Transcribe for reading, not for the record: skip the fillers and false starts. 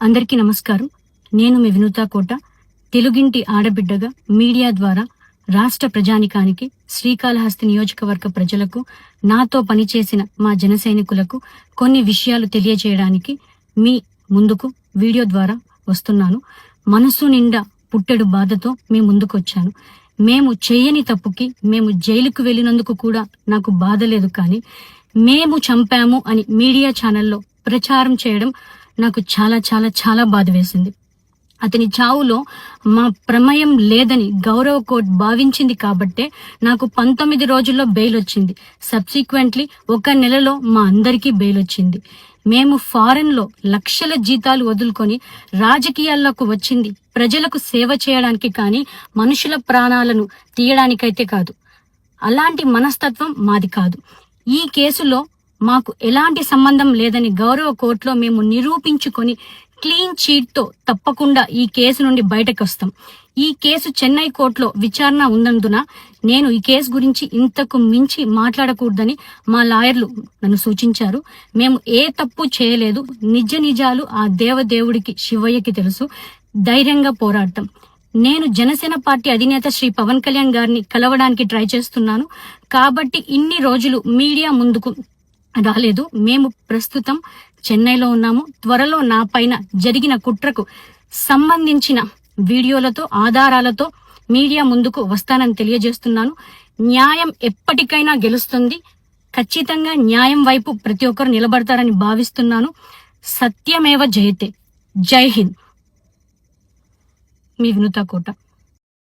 అందరికీ నమస్కారం. నేను మీ వినూతా కోట. తెలుగింటి ఆడబిడ్డగా మీడియా ద్వారా రాష్ట్ర ప్రజానికానికి, శ్రీకాళహస్తి నియోజకవర్గ ప్రజలకు, నాతో పనిచేసిన మా జన సైనికులకు కొన్ని విషయాలు తెలియజేయడానికి మీ ముందుకు వీడియో ద్వారా వస్తున్నాను. మనసు నిండా పుట్టెడు బాధతో మీ ముందుకు వచ్చాను. మేము చేయని తప్పుకి మేము జైలుకు వెళ్ళినందుకు కూడా నాకు బాధ లేదు, కానీ మేము చంపాము అని మీడియా ఛానల్లో ప్రచారం చేయడం నాకు చాలా చాలా చాలా బాధ వేసింది. అతని చావులో మా ప్రమేయం లేదని గౌరవ కోర్టు భావించింది కాబట్టే నాకు 19 రోజుల్లో బెయిల్ వచ్చింది. సబ్సిక్వెంట్లీ 1 నెలలో మా అందరికీ బెయిల్ వచ్చింది. మేము ఫారెన్ లో లక్షల జీతాలు వదులుకొని రాజకీయాల్లోకి వచ్చింది ప్రజలకు సేవ చేయడానికి, కానీ మనుషుల ప్రాణాలను తీయడానికైతే కాదు. అలాంటి మనస్తత్వం మాది కాదు. ఈ కేసులో మాకు ఎలాంటి సంబంధం లేదని గౌరవ కోర్టులో మేము నిరూపించుకొని క్లీన్ చీట్ తో తప్పకుండా ఈ కేసు నుండి బయటకు వస్తాం. ఈ కేసు చెన్నై కోర్టులో విచారణ ఉన్నందున నేను ఈ కేసు గురించి ఇంతకు మించి మాట్లాడకూడదని మా లాయర్లు నన్ను సూచించారు. మేము ఏ తప్పు చేయలేదు. నిజ నిజాలు ఆ దేవదేవుడికి, శివయ్యకి తెలుసు. ధైర్యంగా పోరాడతాం. నేను జనసేన పార్టీ అధినేత శ్రీ పవన్ కళ్యాణ్ గారిని కలవడానికి ట్రై చేస్తున్నాను కాబట్టి ఇన్ని రోజులు మీడియా ముందుకు రాలేదు. మేము ప్రస్తుతం చెన్నైలో ఉన్నాము. త్వరలో నా పైన జరిగిన కుట్రకు సంబంధించిన వీడియోలతో, ఆధారాలతో మీడియా ముందుకు వస్తానని తెలియజేస్తున్నాను. న్యాయం ఎప్పటికైనా గెలుస్తుంది. ఖచ్చితంగా న్యాయం వైపు ప్రతి ఒక్కరు నిలబడతారని భావిస్తున్నాను. సత్యమేవ జయతే. జై హింద్. మీ వినూతా కోట.